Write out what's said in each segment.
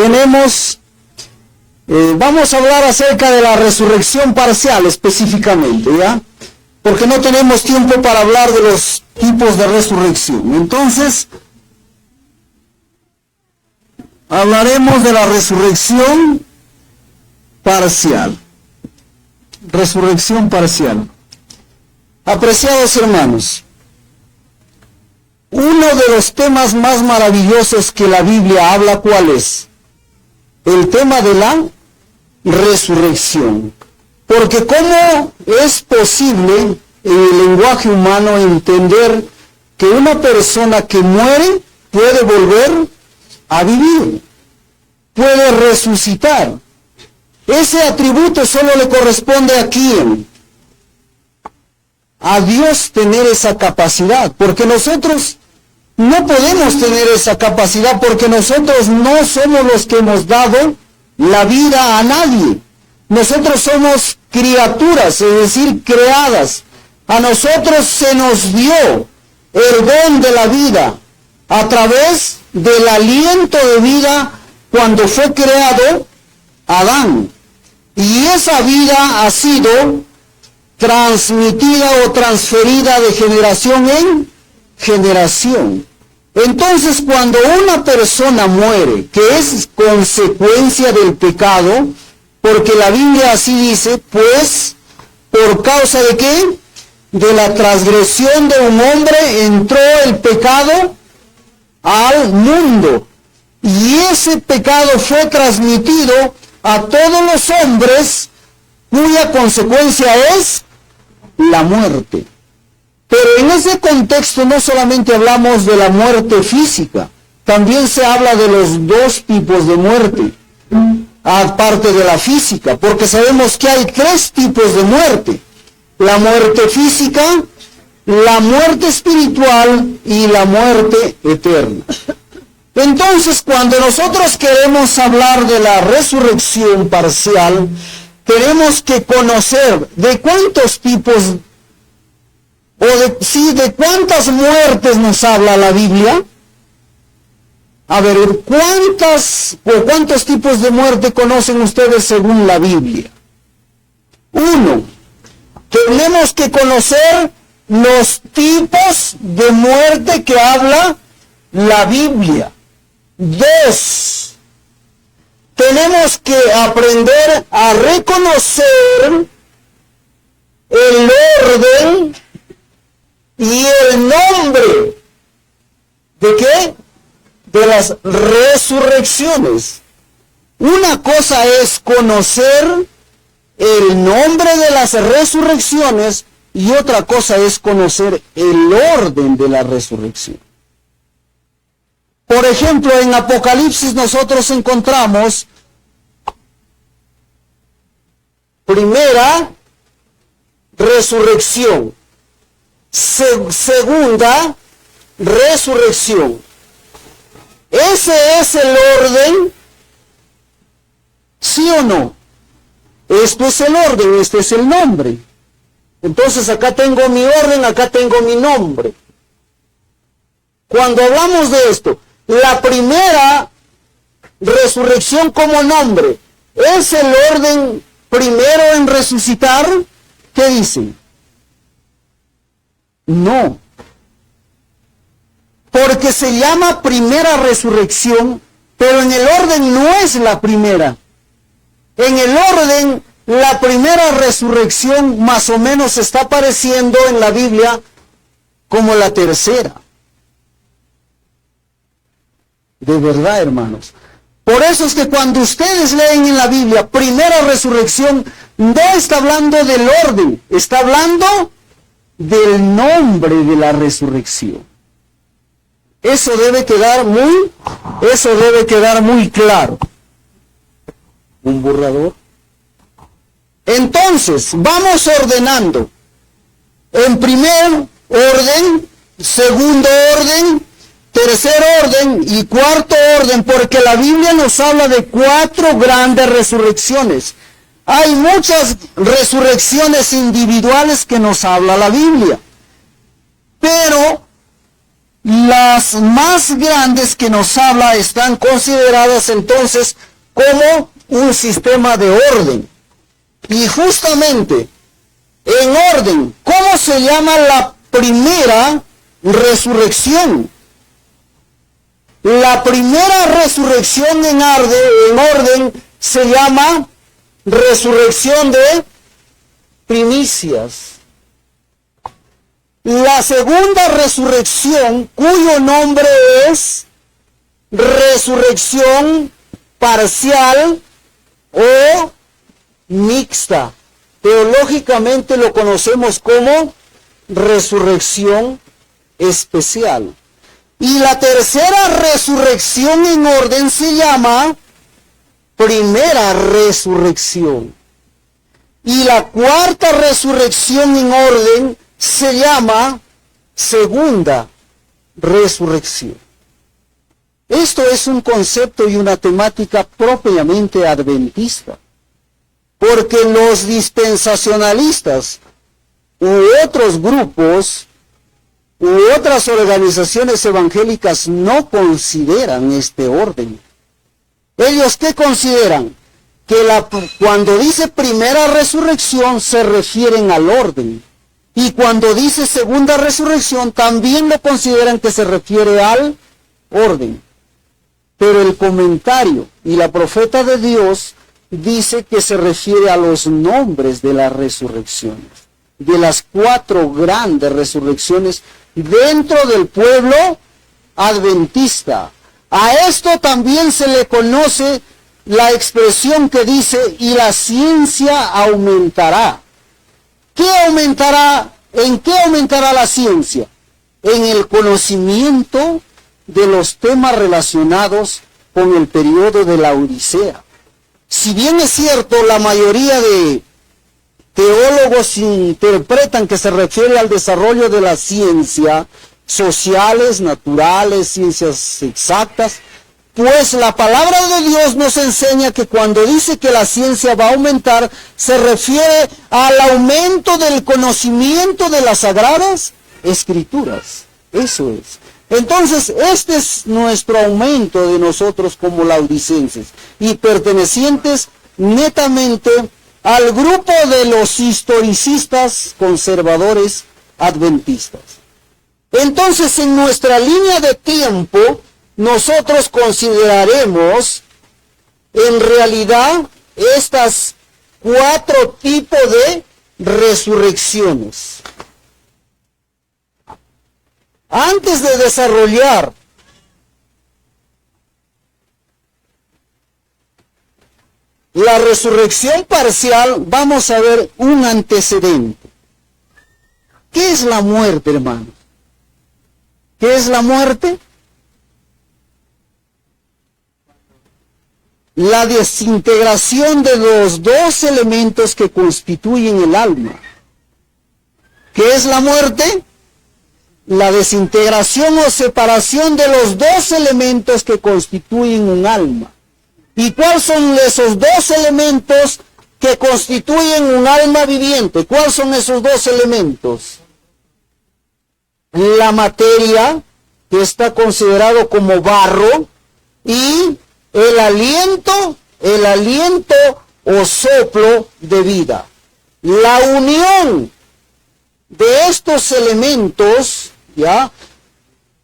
tenemos, vamos a hablar acerca de la resurrección parcial específicamente, ¿ya? Porque no tenemos tiempo para hablar de los tipos de resurrección. Entonces, hablaremos de la resurrección parcial. Resurrección parcial. Apreciados hermanos, uno de los temas más maravillosos que la Biblia habla, ¿cuál es? El tema de la resurrección. Porque ¿cómo es posible en el lenguaje humano entender que una persona que muere puede volver a vivir? Puede resucitar. Ese atributo solo le corresponde a ¿quién? A Dios tener esa capacidad, porque nosotros no podemos tener esa capacidad, porque nosotros no somos los que hemos dado la vida a nadie. Nosotros somos criaturas, es decir, creadas. A nosotros se nos dio el don de la vida a través del aliento de vida cuando fue creado Adán. Y esa vida ha sido transmitida o transferida de generación en generación. Entonces, cuando una persona muere, que es consecuencia del pecado, porque la Biblia así dice, pues, ¿por causa de qué? De la transgresión de un hombre entró el pecado al mundo. Y ese pecado fue transmitido a todos los hombres, cuya consecuencia es la muerte. Pero en ese contexto no solamente hablamos de la muerte física, también se habla de los dos tipos de muerte, aparte de la física, porque sabemos que hay tres tipos de muerte: la muerte física, la muerte espiritual y la muerte eterna. Entonces, cuando nosotros queremos hablar de la resurrección parcial, tenemos que conocer de cuántos tipos, de cuántas muertes nos habla la Biblia. A ver, ¿cuántos tipos de muerte conocen ustedes según la Biblia? 1. Tenemos que conocer los tipos de muerte que habla la Biblia. 2. Tenemos que aprender a reconocer el orden y el nombre ¿de qué? De las resurrecciones. Una cosa es conocer el nombre de las resurrecciones y otra cosa es conocer el orden de la resurrección. Por ejemplo, en Apocalipsis nosotros encontramos primera resurrección, segunda resurrección. ¿Ese es el orden? ¿Sí o no? Esto es el orden, este es el nombre. Entonces acá tengo mi orden, acá tengo mi nombre. Cuando hablamos de esto, la primera resurrección como nombre, ¿es el orden primero en resucitar? ¿Qué dicen? No. Porque se llama primera resurrección, pero en el orden no es la primera. En el orden, la primera resurrección más o menos está apareciendo en la Biblia como la tercera. De verdad, hermanos. Por eso es que cuando ustedes leen en la Biblia primera resurrección, no está hablando del orden, está hablando del nombre de la resurrección. Eso debe quedar muy claro. Un borrador. Entonces, vamos ordenando. En primer orden, segundo orden, tercer orden y cuarto orden, porque la Biblia nos habla de 4 grandes resurrecciones. Hay muchas resurrecciones individuales que nos habla la Biblia, pero Las más grandes que nos habla están consideradas entonces como un sistema de orden. Y justamente, en orden, ¿cómo se llama la primera resurrección? La primera resurrección en orden se llama resurrección de primicias. La segunda resurrección, cuyo nombre es resurrección parcial o mixta. Teológicamente lo conocemos como resurrección especial. Y la tercera resurrección en orden se llama primera resurrección. Y la cuarta resurrección en orden se llama segunda resurrección. Esto es un concepto y una temática propiamente adventista, porque los dispensacionalistas u otros grupos u otras organizaciones evangélicas no consideran este orden. ¿Ellos qué consideran? Que cuando dice primera resurrección se refieren al orden. Y cuando dice segunda resurrección también lo consideran que se refiere al orden. Pero el comentario y la profeta de Dios dice que se refiere a los nombres de las resurrecciones, de las 4 grandes resurrecciones dentro del pueblo adventista. A esto también se le conoce la expresión que dice, y la ciencia aumentará. ¿Qué aumentará? ¿En qué aumentará la ciencia? En el conocimiento de los temas relacionados con el periodo de la Odisea. Si bien es cierto, la mayoría de teólogos interpretan que se refiere al desarrollo de la ciencia, sociales, naturales, ciencias exactas, pues la palabra de Dios nos enseña que cuando dice que la ciencia va a aumentar, se refiere al aumento del conocimiento de las sagradas escrituras. Eso es. Entonces, este es nuestro aumento de nosotros como laodicenses y pertenecientes netamente al grupo de los historicistas conservadores adventistas. Entonces, en nuestra línea de tiempo, nosotros consideraremos en realidad estas 4 tipos de resurrecciones. Antes de desarrollar la resurrección parcial, vamos a ver un antecedente. ¿Qué es la muerte, hermanos? ¿Qué es la muerte? La desintegración de los 2 elementos que constituyen el alma. ¿Qué es la muerte? La desintegración o separación de los 2 elementos que constituyen un alma. ¿Y cuáles son esos 2 elementos que constituyen un alma viviente? ¿Cuáles son esos 2 elementos? La materia, que está considerado como barro, y el aliento o soplo de vida. La unión de estos elementos, ¿ya?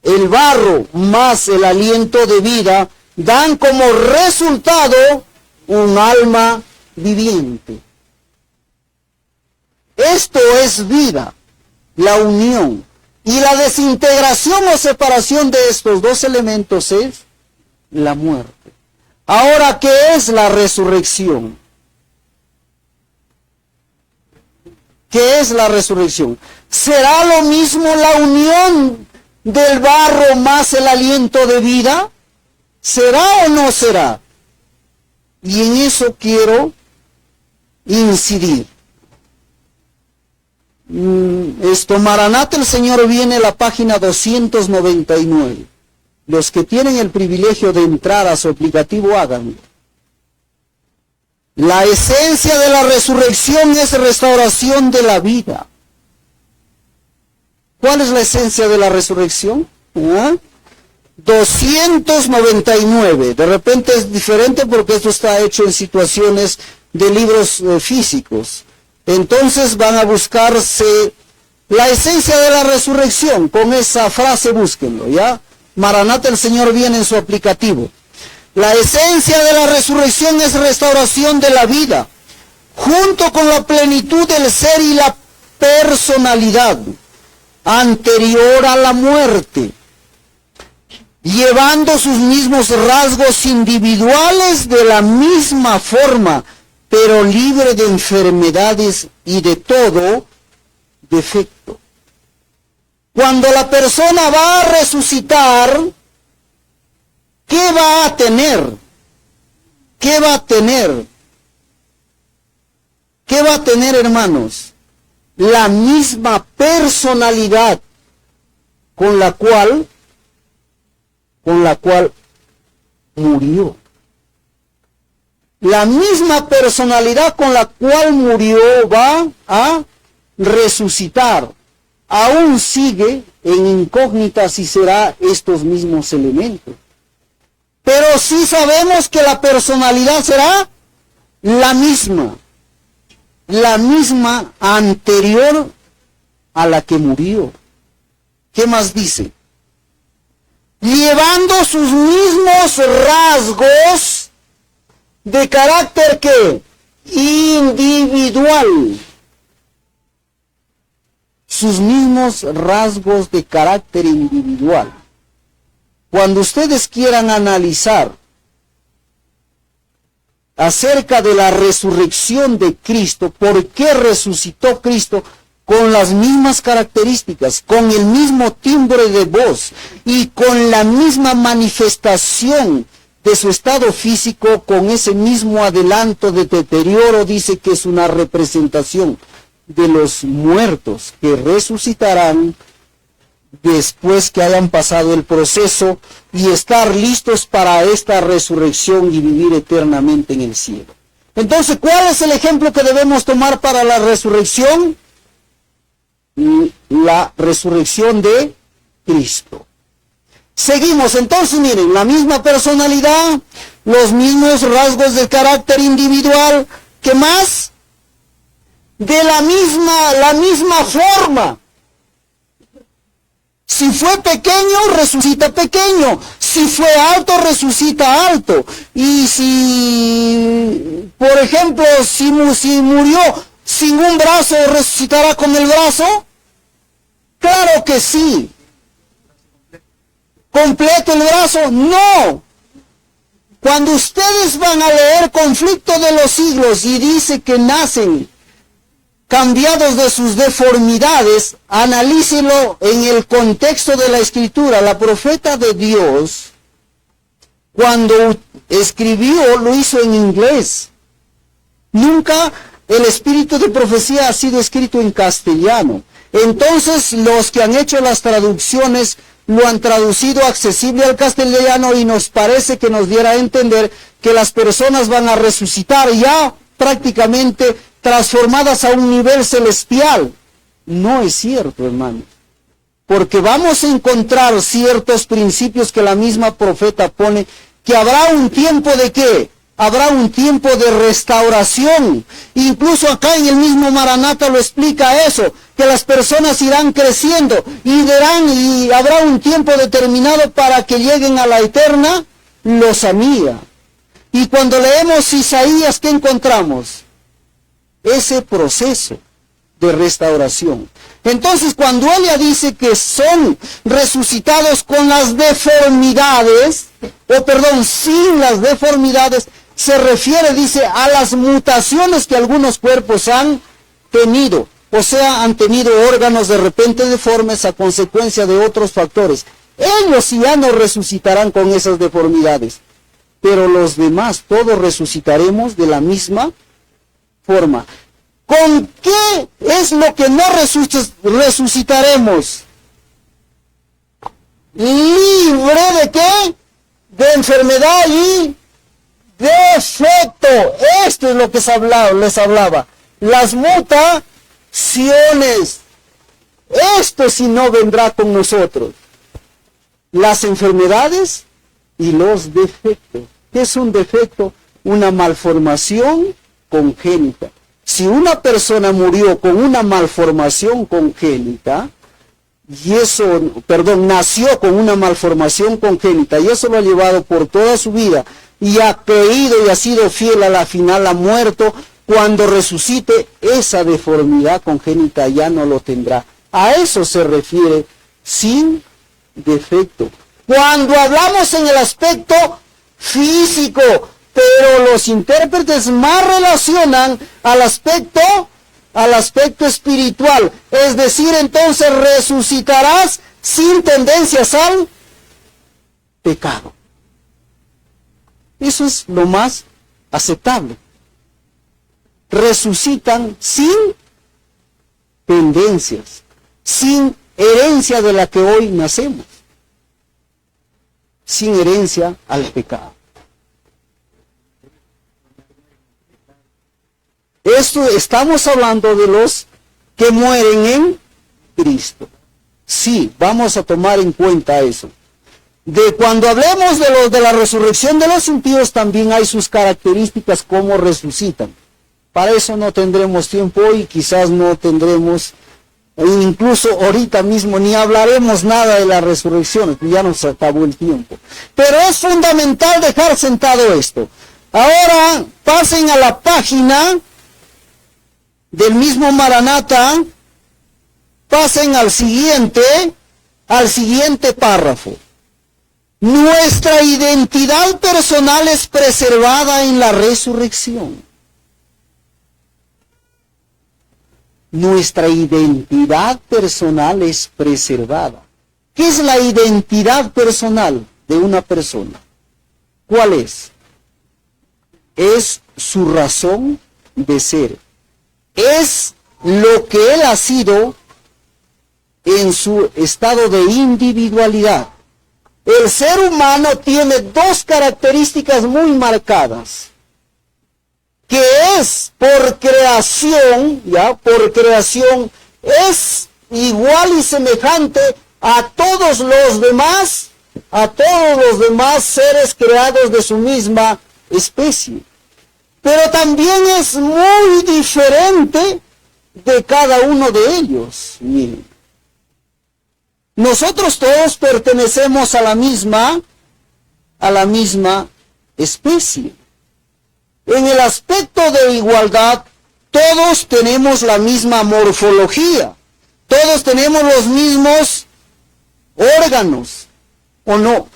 El barro más el aliento de vida, dan como resultado un alma viviente. Esto es vida, la unión. Y la desintegración o separación de estos 2 elementos es la muerte. Ahora, ¿qué es la resurrección? ¿Qué es la resurrección? ¿Será lo mismo la unión del barro más el aliento de vida? ¿Será o no será? Y en eso quiero incidir. Maranata, el Señor viene, la página 299. Los que tienen el privilegio de entrar a su aplicativo, háganlo. La esencia de la resurrección es restauración de la vida. ¿Cuál es la esencia de la resurrección? ¿Ah? 299. De repente es diferente porque esto está hecho en situaciones de libros físicos. Entonces van a buscarse la esencia de la resurrección. Con esa frase búsquenlo, ¿ya? Maranata, el Señor viene en su aplicativo. La esencia de la resurrección es restauración de la vida, junto con la plenitud del ser y la personalidad anterior a la muerte, llevando sus mismos rasgos individuales de la misma forma, pero libre de enfermedades y de todo defecto. Cuando la persona va a resucitar, ¿qué va a tener? ¿Qué va a tener? ¿Qué va a tener, hermanos? La misma personalidad con la cual murió. La misma personalidad con la cual murió va a resucitar. Aún sigue en incógnita si será estos mismos elementos. Pero sí sabemos que la personalidad será la misma anterior a la que murió. ¿Qué más dice? Llevando sus mismos rasgos de carácter ¿qué? Individual. Sus mismos rasgos de carácter individual. Cuando ustedes quieran analizar acerca de la resurrección de Cristo, ¿por qué resucitó Cristo? Con las mismas características, con el mismo timbre de voz y con la misma manifestación de su estado físico, con ese mismo adelanto de deterioro, dice que es una representación de los muertos que resucitarán después que hayan pasado el proceso y estar listos para esta resurrección y vivir eternamente en el cielo. Entonces, ¿cuál es el ejemplo que debemos tomar para la resurrección? La resurrección de Cristo. Seguimos, entonces miren, la misma personalidad, los mismos rasgos de carácter individual, ¿qué más? De la misma forma. Si fue pequeño, resucita pequeño. Si fue alto, resucita alto. Y si, por ejemplo, si murió sin un brazo, ¿resucitará con el brazo? Claro que sí. ¿Completo el brazo? No. Cuando ustedes van a leer Conflicto de los Siglos y dice que nacen cambiados de sus deformidades, analícelo en el contexto de la Escritura. La profeta de Dios, cuando escribió, lo hizo en inglés. Nunca el espíritu de profecía ha sido escrito en castellano. Entonces, los que han hecho las traducciones lo han traducido accesible al castellano y nos parece que nos diera a entender que las personas van a resucitar ya prácticamente transformadas a un nivel celestial. No es cierto, hermano. Porque vamos a encontrar ciertos principios que la misma profeta pone, que habrá un tiempo de ¿qué? Habrá un tiempo de restauración. Incluso acá en el mismo Maranata lo explica eso, que las personas irán creciendo y habrá un tiempo determinado para que lleguen a la eterna lozanía. Y cuando leemos Isaías, ¿qué encontramos? Ese proceso de restauración. Entonces, cuando ella dice que son resucitados con las deformidades, sin las deformidades, se refiere, dice, a las mutaciones que algunos cuerpos han tenido. O sea, han tenido órganos de repente deformes a consecuencia de otros factores. Ellos ya no resucitarán con esas deformidades. Pero los demás, todos resucitaremos de la misma forma. ¿Con qué es lo que no resucitaremos? Libre de qué? De enfermedad y defecto. Esto es lo que les hablaba. Las mutaciones. Esto sí no vendrá con nosotros. las enfermedades y los defectos. ¿Qué es un defecto? Una malformación congénita. Si una persona murió con una malformación congénita, nació con una malformación congénita, y eso lo ha llevado por toda su vida, y ha creído y ha sido fiel a la final, ha muerto, cuando resucite, esa deformidad congénita ya no lo tendrá. A eso se refiere sin defecto. Cuando hablamos en el aspecto físico, pero los intérpretes más relacionan al aspecto espiritual. Es decir, entonces resucitarás sin tendencias al pecado. Eso es lo más aceptable. Resucitan sin tendencias, sin herencia de la que hoy nacemos, sin herencia al pecado. Esto estamos hablando de los que mueren en Cristo. Sí, vamos a tomar en cuenta eso. Cuando hablemos de los de la resurrección de los impíos, también hay sus características, cómo resucitan. Para eso no tendremos tiempo hoy, quizás no tendremos, incluso ahorita mismo ni hablaremos nada de la resurrección, ya nos acabó el tiempo. Pero es fundamental dejar sentado esto. Ahora pasen a la página del mismo Maranatha, pasen al siguiente párrafo. Nuestra identidad personal es preservada en la resurrección. Nuestra identidad personal es preservada. ¿Qué es la identidad personal de una persona? ¿Cuál es? Es su razón de ser. Es lo que él ha sido en su estado de individualidad. El ser humano tiene dos características muy marcadas, que es por creación, es igual y semejante a todos los demás seres creados de su misma especie. Pero también es muy diferente de cada uno de ellos. Miren. Nosotros todos pertenecemos a la misma especie. En el aspecto de igualdad, todos tenemos la misma morfología. Todos tenemos los mismos órganos, ¿o no?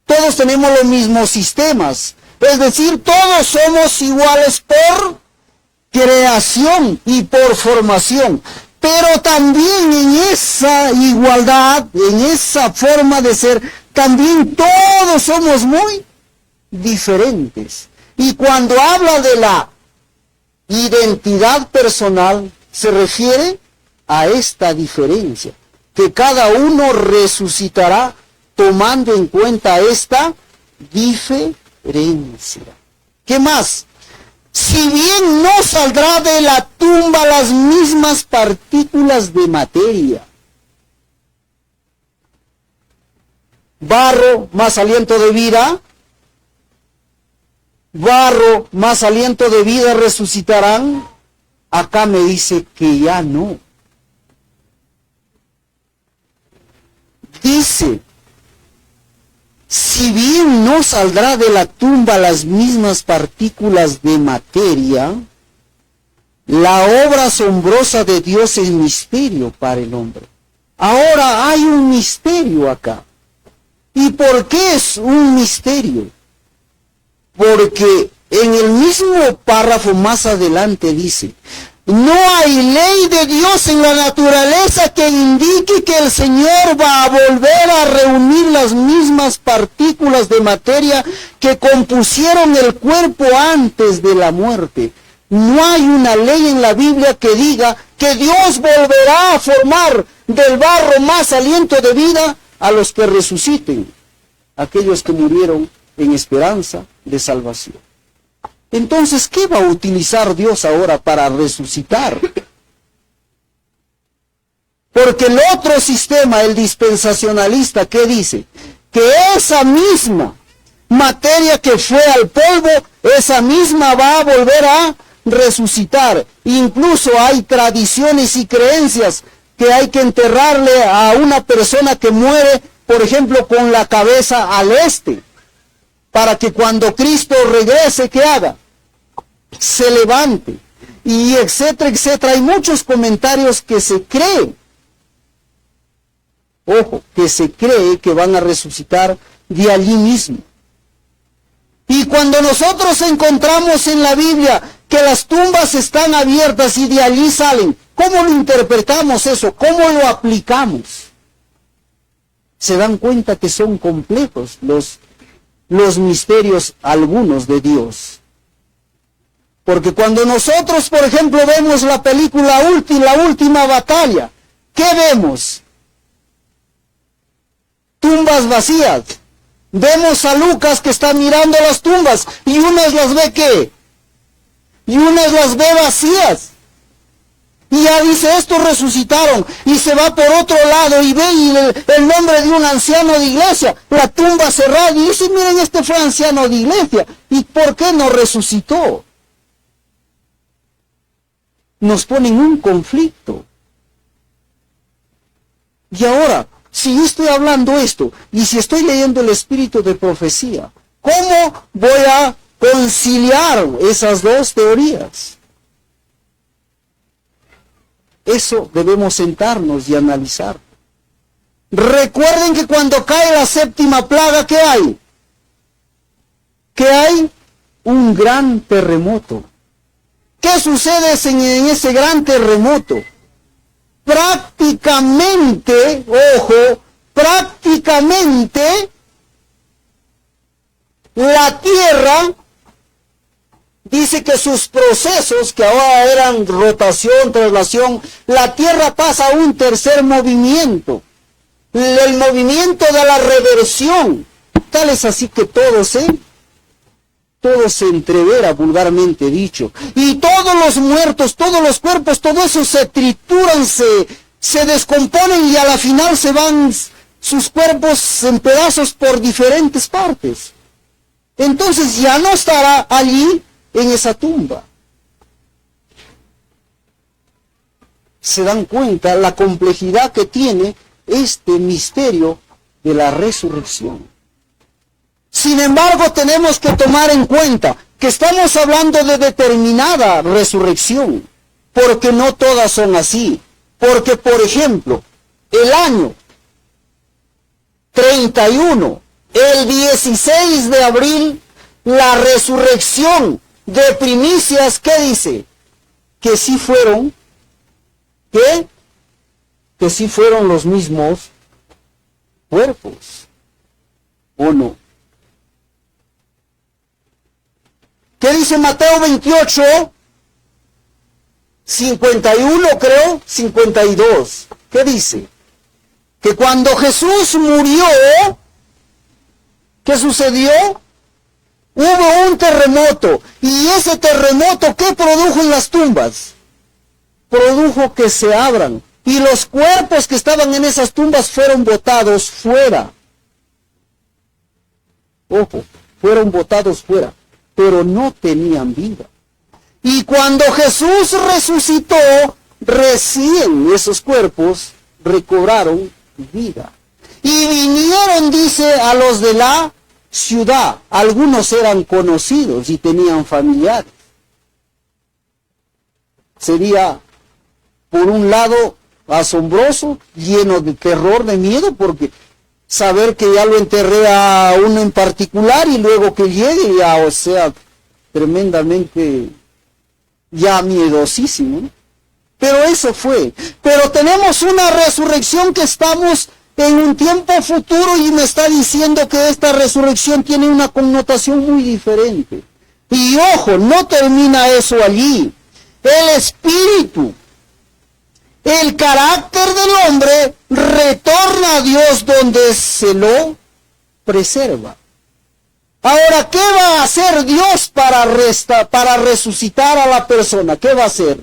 Todos tenemos los mismos sistemas. Es decir, todos somos iguales por creación y por formación. Pero también en esa igualdad, en esa forma de ser, también todos somos muy diferentes. Y cuando habla de la identidad personal, se refiere a esta diferencia, que cada uno resucitará tomando en cuenta esta diferencia. ¿Qué más? Si bien no saldrá de la tumba las mismas partículas de materia, barro más aliento de vida, resucitarán. Acá me dice que ya no. Dice, si bien no saldrá de la tumba las mismas partículas de materia, la obra asombrosa de Dios es misterio para el hombre. Ahora hay un misterio acá. ¿Y por qué es un misterio? Porque en el mismo párrafo más adelante dice, no hay ley de Dios en la naturaleza que indique que el Señor va a volver a reunir las mismas partículas de materia que compusieron el cuerpo antes de la muerte. No hay una ley en la Biblia que diga que Dios volverá a formar del barro más aliento de vida a los que resuciten, aquellos que murieron en esperanza de salvación. Entonces, ¿qué va a utilizar Dios ahora para resucitar? Porque el otro sistema, el dispensacionalista, ¿qué dice? Que esa misma materia que fue al polvo, esa misma va a volver a resucitar. Incluso hay tradiciones y creencias que hay que enterrarle a una persona que muere, por ejemplo, con la cabeza al este, para que cuando Cristo regrese, ¿qué haga? Se levante, y etcétera, etcétera. Hay muchos comentarios que se creen, ojo, que se cree que van a resucitar de allí mismo. Y cuando nosotros encontramos en la Biblia que las tumbas están abiertas y de allí salen, ¿cómo lo interpretamos eso? ¿Cómo lo aplicamos? Se dan cuenta que son complejos los misterios algunos de Dios. Porque cuando nosotros, por ejemplo, vemos la película La Última Batalla, ¿qué vemos? Tumbas vacías. Vemos a Lucas que está mirando las tumbas y unas las ve ¿qué? Y unas las ve vacías. Y ya dice, estos resucitaron, y se va por otro lado y ve el nombre de un anciano de iglesia, la tumba cerrada, y dice, miren, este fue anciano de iglesia, ¿y por qué no resucitó? Nos ponen un conflicto. Y ahora, si yo estoy hablando esto, y si estoy leyendo el espíritu de profecía, ¿cómo voy a conciliar esas dos teorías? Eso debemos sentarnos y analizar. Recuerden que cuando cae la séptima plaga, ¿qué hay? Que hay un gran terremoto. ¿Qué sucede en ese gran terremoto? Prácticamente, ojo, prácticamente la tierra, dice que sus procesos, que ahora eran rotación, traslación, la tierra pasa a un tercer movimiento, el movimiento de la reversión. Tal es así que todo se entrevera, vulgarmente dicho, y todos los muertos, todos los cuerpos, todo eso se trituran, se descomponen, y a la final se van sus cuerpos en pedazos por diferentes partes. Entonces ya no estará allí en esa tumba. Se dan cuenta la complejidad que tiene este misterio de la resurrección. Sin embargo, tenemos que tomar en cuenta que estamos hablando de determinada resurrección, porque no todas son así. Porque, por ejemplo, el año 31, el 16 de abril, la resurrección de primicias, ¿qué dice? Que sí fueron, ¿qué? Que sí fueron los mismos cuerpos, ¿o no? ¿Qué dice Mateo 28? 51, creo, 52. ¿Qué dice? Que cuando Jesús murió, ¿qué sucedió? Hubo un terremoto, y ese terremoto, ¿qué produjo en las tumbas? Produjo que se abran, y los cuerpos que estaban en esas tumbas fueron botados fuera. Ojo, fueron botados fuera, pero no tenían vida. Y cuando Jesús resucitó, recién esos cuerpos recobraron vida. Y vinieron, dice, a los de la ciudad. Algunos eran conocidos y tenían familiares. Sería, por un lado, asombroso, lleno de terror, de miedo, porque saber que ya lo enterré a uno en particular y luego que llegue ya, o sea, tremendamente ya miedosísimo, ¿no? Pero eso fue. Pero tenemos una resurrección que estamos en un tiempo futuro, y me está diciendo que esta resurrección tiene una connotación muy diferente. Y ojo, no termina eso allí. El espíritu, el carácter del hombre retorna a Dios donde se lo preserva. Ahora, ¿qué va a hacer Dios para resucitar a la persona? ¿Qué va a hacer?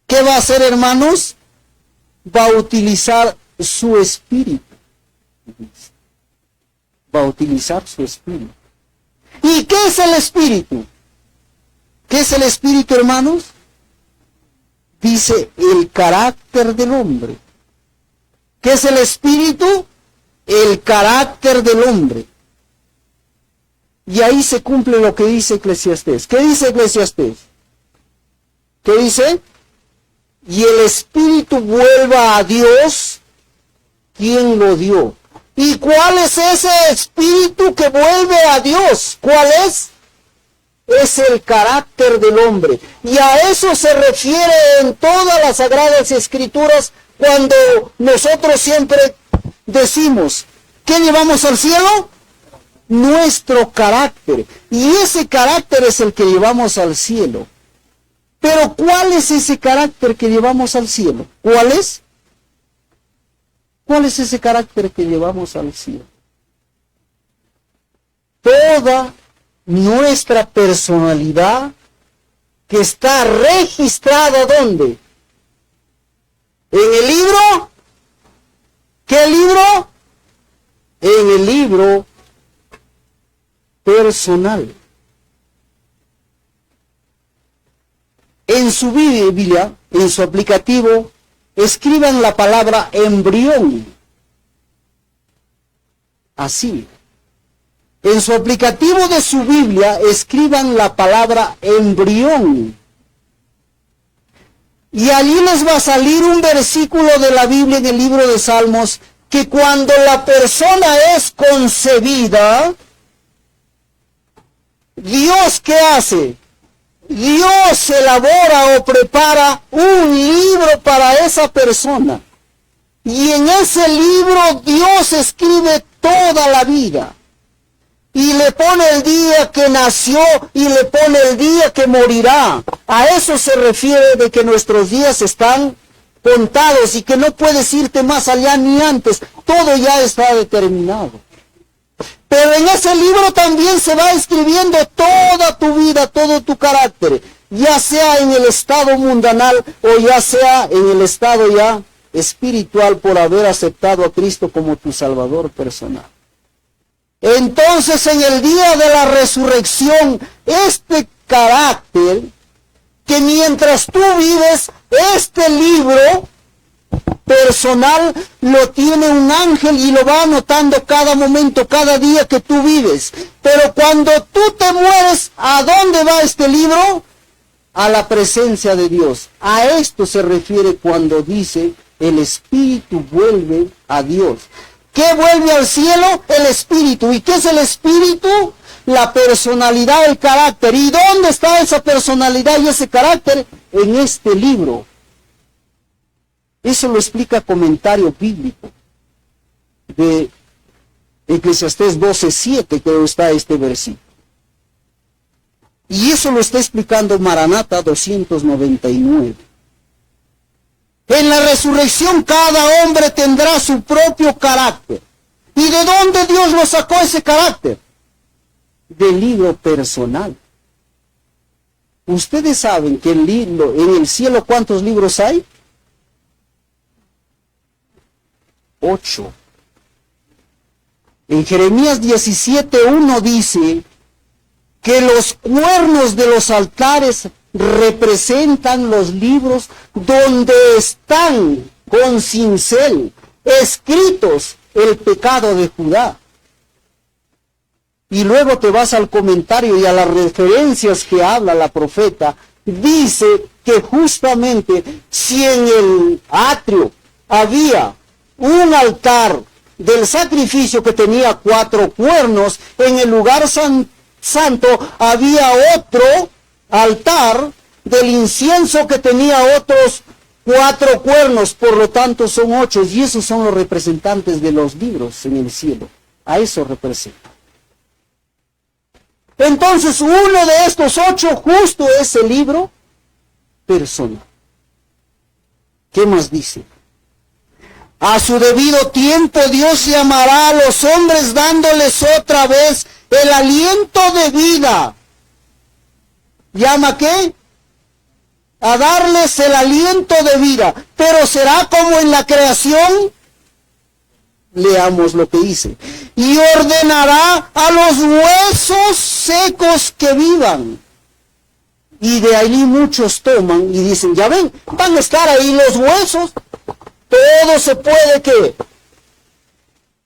¿Qué va a hacer, hermanos? va a utilizar su espíritu. Va a utilizar su espíritu. ¿Y qué es el espíritu? ¿Qué es el espíritu, hermanos? Dice el carácter del hombre. ¿Qué es el espíritu? El carácter del hombre. Y ahí se cumple lo que dice Eclesiastés. ¿Qué dice Eclesiastés? ¿Qué dice? Y el espíritu vuelva a Dios, quien lo dio. ¿Y cuál es ese espíritu que vuelve a Dios? ¿Cuál es? Es el carácter del hombre. Y a eso se refiere en todas las Sagradas Escrituras cuando nosotros siempre decimos, ¿qué llevamos al cielo? Nuestro carácter. Y ese carácter es el que llevamos al cielo. Pero ¿cuál es ese carácter que llevamos al cielo? ¿Cuál es? ¿Cuál es ese carácter que llevamos al cielo? Toda nuestra personalidad que está registrada ¿dónde? ¿En el libro? ¿Qué libro? En el libro personal. En su Biblia, en su aplicativo, escriban la palabra embrión. Así. En su aplicativo de su Biblia, escriban la palabra embrión. Y allí les va a salir un versículo de la Biblia en el libro de Salmos, que cuando la persona es concebida, ¿Dios qué hace? Dios elabora o prepara un libro para esa persona. Y en ese libro Dios escribe toda la vida. Y le pone el día que nació y le pone el día que morirá. A eso se refiere de que nuestros días están contados y que no puedes irte más allá ni antes. Todo ya está determinado. Pero en ese libro también se va escribiendo toda tu vida, todo tu carácter, ya sea en el estado mundanal o ya sea en el estado ya espiritual por haber aceptado a Cristo como tu Salvador personal. Entonces en el día de la resurrección, este carácter, que mientras tú vives, este libro personal lo tiene un ángel y lo va anotando cada momento, cada día que tú vives. Pero cuando tú te mueres, ¿a dónde va este libro? A la presencia de Dios. A esto se refiere cuando dice el espíritu vuelve a Dios. ¿Qué vuelve al cielo? El espíritu. ¿Y qué es el espíritu? La personalidad, el carácter. ¿Y dónde está esa personalidad y ese carácter? En este libro. Eso lo explica comentario bíblico de Eclesiastés 12:7, creo está este versículo. Y eso lo está explicando Maranata 299. En la resurrección cada hombre tendrá su propio carácter. ¿Y de dónde Dios lo sacó ese carácter? Del libro personal. Ustedes saben que en el cielo ¿cuántos libros hay? 8. En Jeremías 17:1 dice que los cuernos de los altares representan los libros donde están con cincel escritos el pecado de Judá. Y luego te vas al comentario y a las referencias que habla la profeta, dice que justamente si en el atrio había un altar del sacrificio que tenía 4 cuernos, en el lugar santo había otro altar del incienso que tenía otros 4 cuernos, por lo tanto son 8, y esos son los representantes de los libros en el cielo. A eso representa. Entonces uno de estos 8 justo es el libro personal. ¿Qué más dice? A su debido tiempo Dios llamará a los hombres dándoles otra vez el aliento de vida. ¿Llama qué? a darles el aliento de vida, pero será como en la creación. Leamos lo que dice. Y ordenará a los huesos secos que vivan. Y de ahí muchos toman y dicen, ya ven, van a estar ahí los huesos. Todo se puede, ¿qué?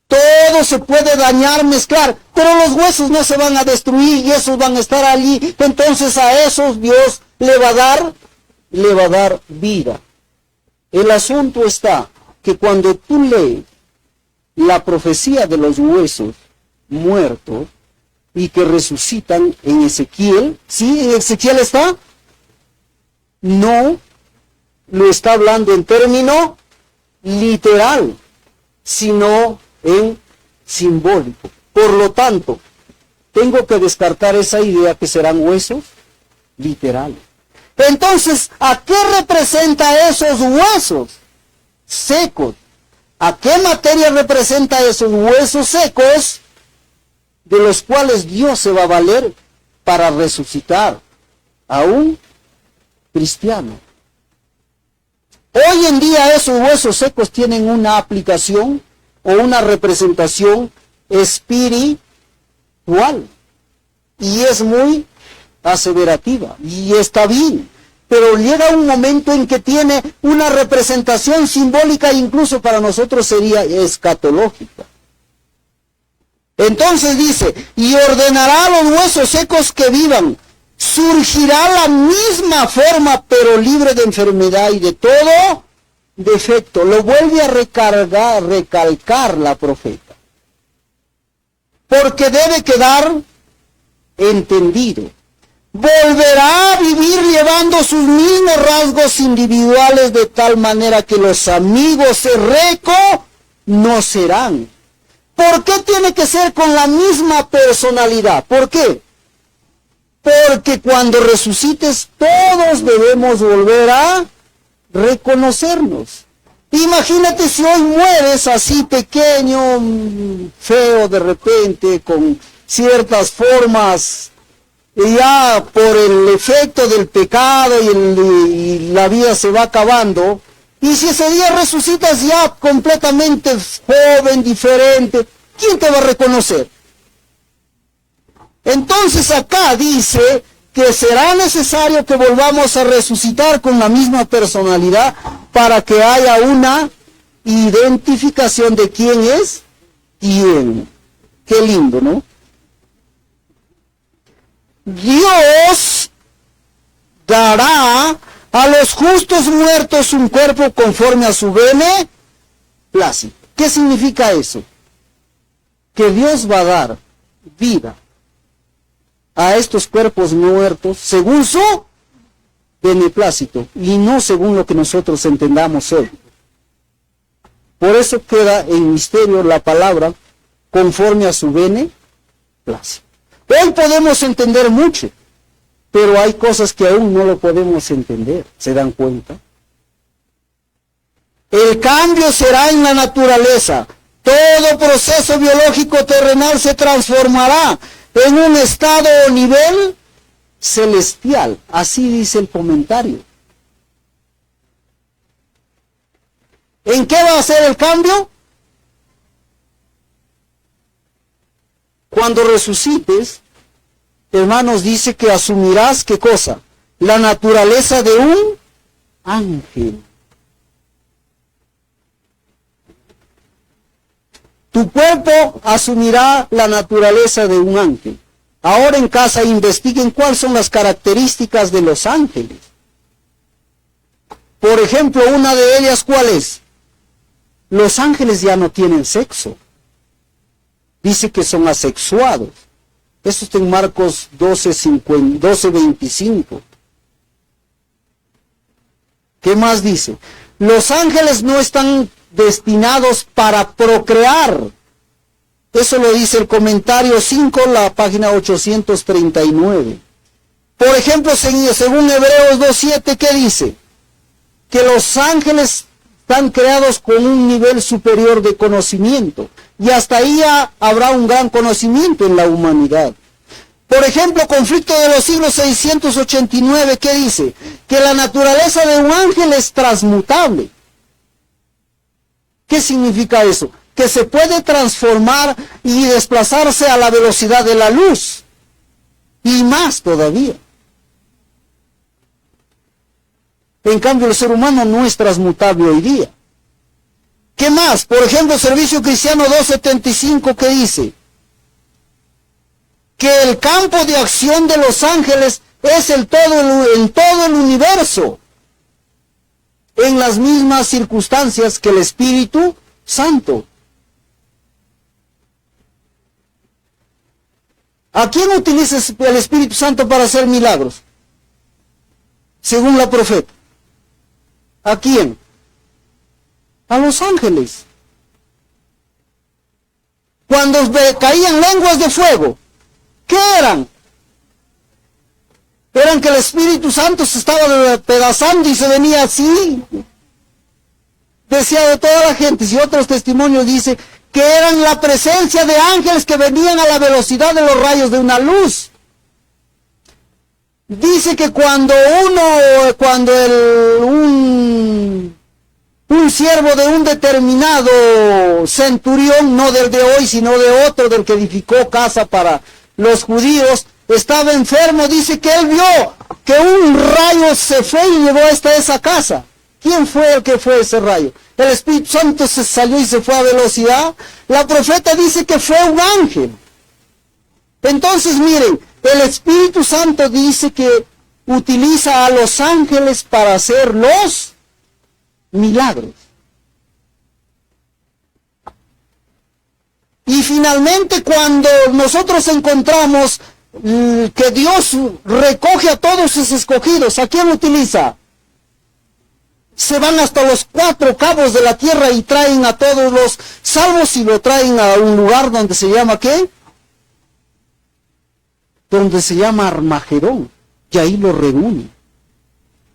Todo se puede dañar, mezclar, pero los huesos no se van a destruir y esos van a estar allí. Entonces a esos Dios le va a dar vida. El asunto está que cuando tú lees la profecía de los huesos muertos y que resucitan en Ezequiel, ¿sí? ¿En Ezequiel está? No lo está hablando en término literal, sino en simbólico. Por lo tanto, tengo que descartar esa idea que serán huesos literales. Entonces, ¿a qué representa esos huesos secos? ¿A qué materia representa esos huesos secos de los cuales Dios se va a valer para resucitar a un cristiano? Hoy en día esos huesos secos tienen una aplicación o una representación espiritual y es muy aseverativa y está bien, pero llega un momento en que tiene una representación simbólica, incluso para nosotros sería escatológica. Entonces dice, y ordenará a los huesos secos que vivan, surgirá la misma forma, pero libre de enfermedad y de todo defecto. Lo vuelve a recalcar la profeta, porque debe quedar entendido. Volverá a vivir llevando sus mismos rasgos individuales de tal manera que los amigos se reconocerán. ¿Por qué tiene que ser con la misma personalidad? ¿Por qué? Porque cuando resucites todos debemos volver a reconocernos. Imagínate si hoy mueres así pequeño, feo de repente, con ciertas formas, y ya por el efecto del pecado y la vida se va acabando, y si ese día resucitas ya completamente joven, diferente, ¿quién te va a reconocer? Entonces acá dice que será necesario que volvamos a resucitar con la misma personalidad para que haya una identificación de quién es quién. Qué lindo, ¿no? Dios dará a los justos muertos un cuerpo conforme a su beneplácito. ¿Qué significa eso? Que Dios va a dar vida a estos cuerpos muertos según su beneplácito y no según lo que nosotros entendamos hoy. Por eso queda en misterio la palabra conforme a su beneplácito. Hoy podemos entender mucho, pero hay cosas que aún no lo podemos entender. ¿Se dan cuenta? El cambio será en la naturaleza. Todo proceso biológico terrenal se transformará en un estado o nivel celestial. Así dice el comentario. ¿En qué va a ser el cambio? Cuando resucites, hermanos, dice que asumirás, ¿qué cosa? La naturaleza de un ángel. Tu cuerpo asumirá la naturaleza de un ángel. Ahora en casa investiguen cuáles son las características de los ángeles. Por ejemplo, una de ellas, ¿cuál es? Los ángeles ya no tienen sexo. Dice que son asexuados. Eso está en Marcos 12:25. ¿Qué más dice? Los ángeles no están destinados para procrear. Eso lo dice el comentario 5, la página 839. Por ejemplo, según Hebreos 2:7, ¿qué dice? Que los ángeles están creados con un nivel superior de conocimiento. Y hasta ahí ya habrá un gran conocimiento en la humanidad. Por ejemplo, Conflicto de los Siglos 689, ¿qué dice? Que la naturaleza de un ángel es transmutable. ¿Qué significa eso? Que se puede transformar y desplazarse a la velocidad de la luz. Y más todavía. En cambio, el ser humano no es transmutable hoy día. ¿Qué más? Por ejemplo, Servicio Cristiano 275, ¿qué dice? Que el campo de acción de los ángeles es en todo el universo, en las mismas circunstancias que el Espíritu Santo. ¿A quién utiliza el Espíritu Santo para hacer milagros? Según la profeta. ¿A quién? A los ángeles. Cuando caían lenguas de fuego, ¿qué eran? Eran que el Espíritu Santo se estaba despedazando y se venía así. Decía de toda la gente, y otros testimonios dice que eran la presencia de ángeles que venían a la velocidad de los rayos de una luz. Dice que cuando un siervo de un determinado centurión, no del de hoy, sino de otro, del que edificó casa para los judíos, estaba enfermo, dice que él vio que un rayo se fue y llegó hasta esa casa. ¿Quién fue el que fue ese rayo? El Espíritu Santo se salió y se fue a velocidad. La profeta dice que fue un ángel. Entonces miren, el Espíritu Santo dice que utiliza a los ángeles para hacer los milagros. Y finalmente, cuando nosotros encontramos que Dios recoge a todos sus escogidos, ¿a quién utiliza? Se van hasta los 4 cabos de la tierra y traen a todos los salvos y lo traen a un lugar donde se llama ¿qué? Donde se llama Armagedón, y ahí lo reúne.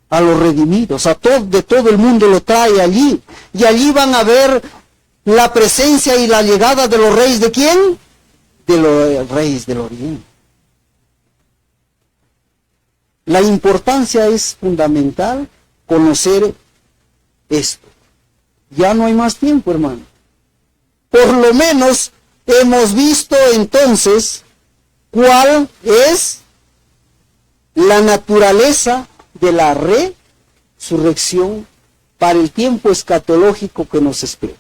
A los redimidos, de todo el mundo lo trae allí, y allí van a ver la presencia y la llegada de los reyes, ¿de quién? De los reyes del Oriente. La importancia es fundamental conocer esto. Ya no hay más tiempo, hermano. Por lo menos hemos visto entonces cuál es la naturaleza de la resurrección para el tiempo escatológico que nos espera.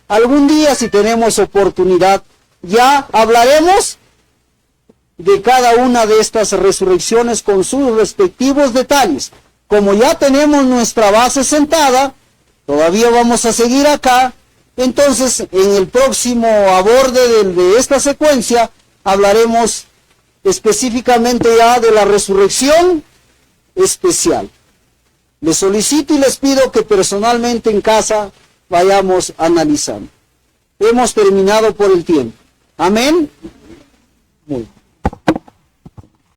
Algún día, si tenemos oportunidad, ya hablaremos de cada una de estas resurrecciones con sus respectivos detalles. Como ya tenemos nuestra base sentada, todavía vamos a seguir acá, entonces en el próximo aborde de esta secuencia hablaremos específicamente ya de la resurrección especial. Les solicito y les pido que personalmente en casa vayamos analizando. Hemos terminado por el tiempo. Amén. Muy bien.